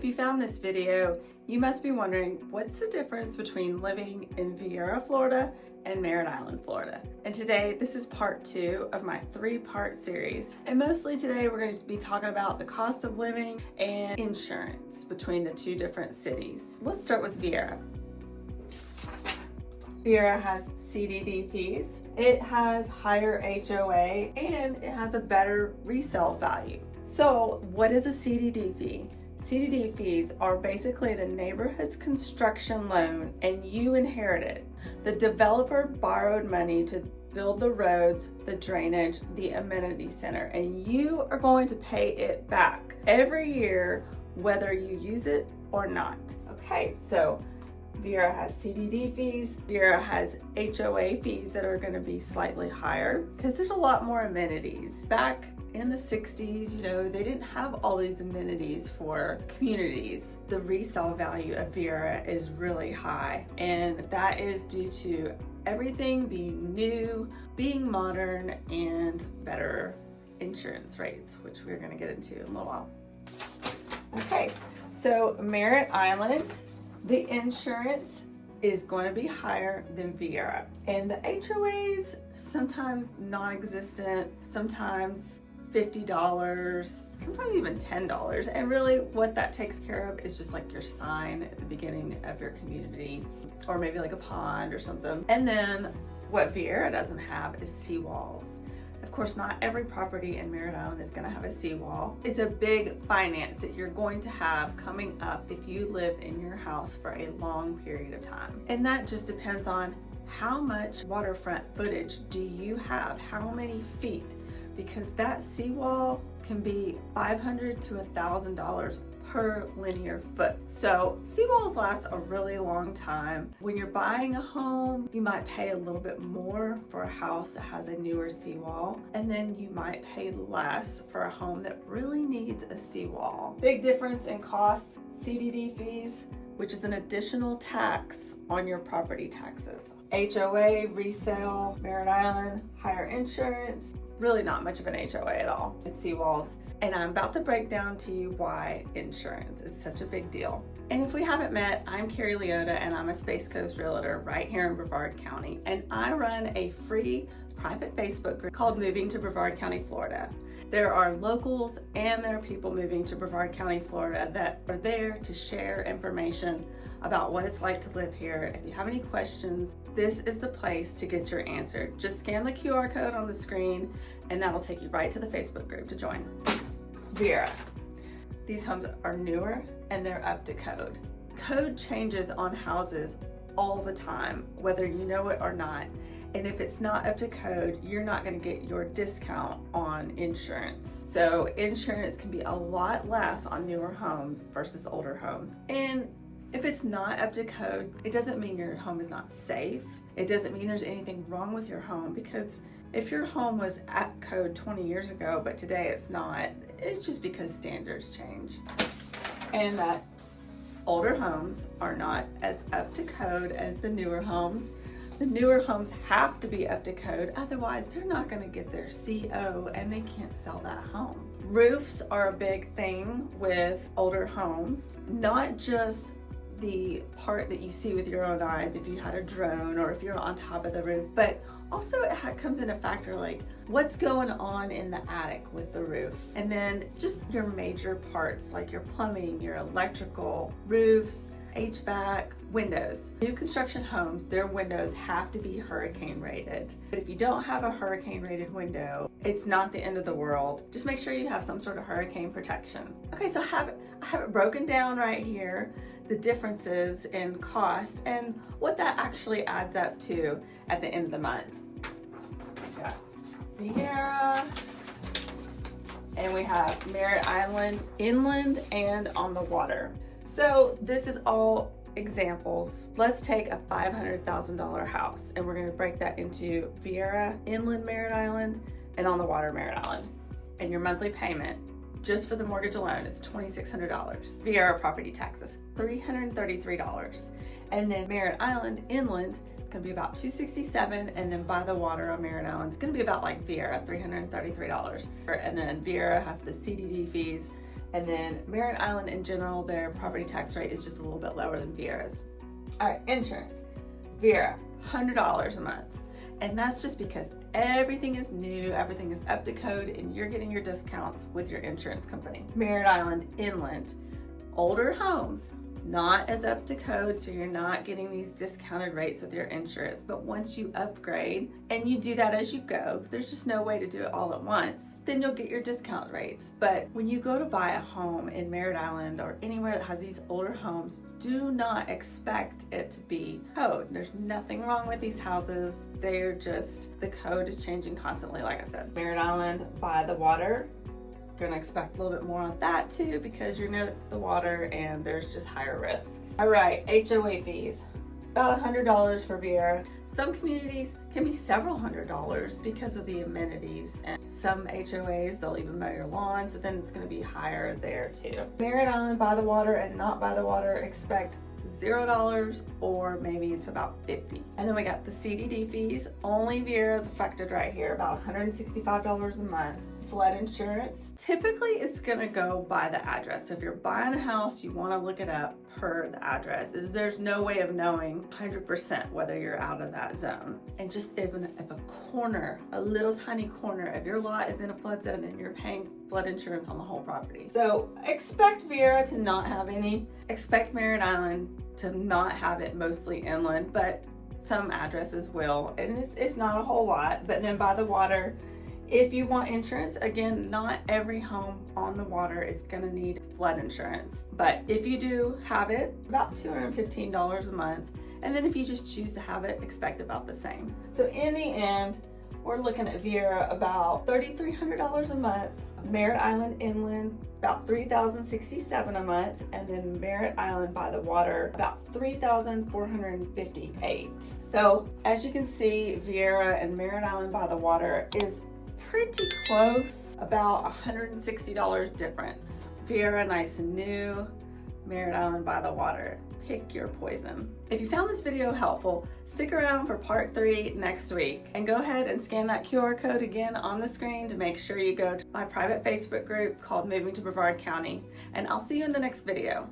If you found this video, you must be wondering what's the difference between living in Viera, Florida and Merritt Island, Florida. And today, this is part 2 of my 3-part series. And mostly today, we're going to be talking about the cost of living and insurance between the 2 different cities. Let's start with Viera. Viera has CDD fees, it has higher HOA, and it has a better resale value. So what is a CDD fee? CDD fees are basically the neighborhood's construction loan and you inherit it. The developer borrowed money to build the roads, the drainage, the amenity center, and you are going to pay it back every year, whether you use it or not. Okay, so Viera has CDD fees. Viera has HOA fees that are going to be slightly higher because there's a lot more amenities. Back in the 60s, they didn't have all these amenities for communities. The resale value of Viera is really high, and that is due to everything being new, being modern, and better insurance rates, which we're going to get into in a little while. Okay, so Merritt Island, the insurance is going to be higher than Viera, and the HOAs sometimes non-existent, sometimes $50, sometimes even $10. And really what that takes care of is just like your sign at the beginning of your community, or maybe like a pond or something. And then what Viera doesn't have is seawalls. Of course, not every property in Merritt Island is going to have a seawall. It's a big finance that you're going to have coming up if you live in your house for a long period of time. And that just depends on how much waterfront footage do you have, how many feet, because that seawall can be $500 to $1,000 per linear foot. So seawalls last a really long time. When you're buying a home, you might pay a little bit more for a house that has a newer seawall, and then you might pay less for a home that really needs a seawall. Big difference in costs: CDD fees, which is an additional tax on your property taxes. HOA, resale, Merritt Island, higher insurance, really not much of an HOA at all. It's seawalls. And I'm about to break down to you why insurance is such a big deal. And if we haven't met, I'm Carrie Leota, and I'm a Space Coast realtor right here in Brevard County. And I run a free private Facebook group called Moving to Brevard County, Florida. There are locals and there are people moving to Brevard County, Florida that are there to share information about what it's like to live here. If you have any questions, this is the place to get your answer. Just scan the QR code on the screen and that'll take you right to the Facebook group to join. Viera. These homes are newer and they're up to code. Code changes on houses all the time, whether you know it or not. And if it's not up to code, you're not going to get your discount on insurance. So insurance can be a lot less on newer homes versus older homes. And if it's not up to code, it doesn't mean your home is not safe. It doesn't mean there's anything wrong with your home, because if your home was at code 20 years ago, but today it's not, it's just because standards change. And that older homes are not as up to code as the newer homes. The newer homes have to be up to code, otherwise they're not going to get their CO and they can't sell that home. Roofs are a big thing with older homes, not just the part that you see with your own eyes if you had a drone or if you're on top of the roof, but also it comes in a factor like what's going on in the attic with the roof, and then just your major parts like your plumbing, your electrical, roofs, HVAC, windows. New construction homes, their windows have to be hurricane rated. But if you don't have a hurricane rated window, it's not the end of the world. Just make sure you have some sort of hurricane protection. Okay, so I have it broken down right here, the differences in cost and what that actually adds up to at the end of the month. We got Viera, and we have Merritt Island, inland and on the water. So this is all examples. Let's take a $500,000 house and we're going to break that into Viera, inland Merritt Island, and on the water Merritt Island. And your monthly payment just for the mortgage alone is $2,600. Viera property taxes, $333. And then Merritt Island, inland, going to be about $267, and then by the water on Merritt Island is going to be about like Viera, $333. And then Viera have the CDD fees And then Merritt Island in general, their property tax rate is just a little bit lower than Viera's. All right, insurance. Viera, $100 a month. And that's just because everything is new, everything is up to code, and you're getting your discounts with your insurance company. Merritt Island Inland, older homes, not as up to code, so you're not getting these discounted rates with your insurance. But once you upgrade, and you do that as you go, there's just no way to do it all at once, then you'll get your discount rates. But when you go to buy a home in Merritt Island or anywhere that has these older homes, do not expect it to be code. There's nothing wrong with these houses. They're just, the code is changing constantly, like I said. Merritt Island by the water, you're gonna expect a little bit more on that too because you're near the water and there's just higher risk. All right, HOA fees, about $100 for Viera. Some communities can be several $100s because of the amenities, and some HOAs, they'll even mow your lawn, so then it's gonna be higher there too. Merritt Island by the water and not by the water, expect $0 or maybe it's about $50. And then we got the CDD fees. Only Viera is affected right here, about $165 a month. Flood insurance, typically it's gonna go by the address. So if you're buying a house, you wanna look it up per the address. There's no way of knowing 100% whether you're out of that zone. And just if a corner, a little tiny corner of your lot is in a flood zone, then you're paying flood insurance on the whole property. So expect Viera to not have any. Expect Merritt Island to not have it, mostly inland, but some addresses will. And it's not a whole lot. But then by the water, if you want insurance, again, not every home on the water is gonna need flood insurance. But if you do have it, about $215 a month. And then if you just choose to have it, expect about the same. So in the end, we're looking at Viera about $3,300 a month, Merritt Island Inland about $3,067 a month, and then Merritt Island by the water about $3,458. So as you can see, Viera and Merritt Island by the water is pretty close, about $160 difference. Viera nice and new, Merritt Island by the water. Pick your poison. If you found this video helpful, stick around for part 3 next week, and go ahead and scan that QR code again on the screen to make sure you go to my private Facebook group called Moving to Brevard County, and I'll see you in the next video.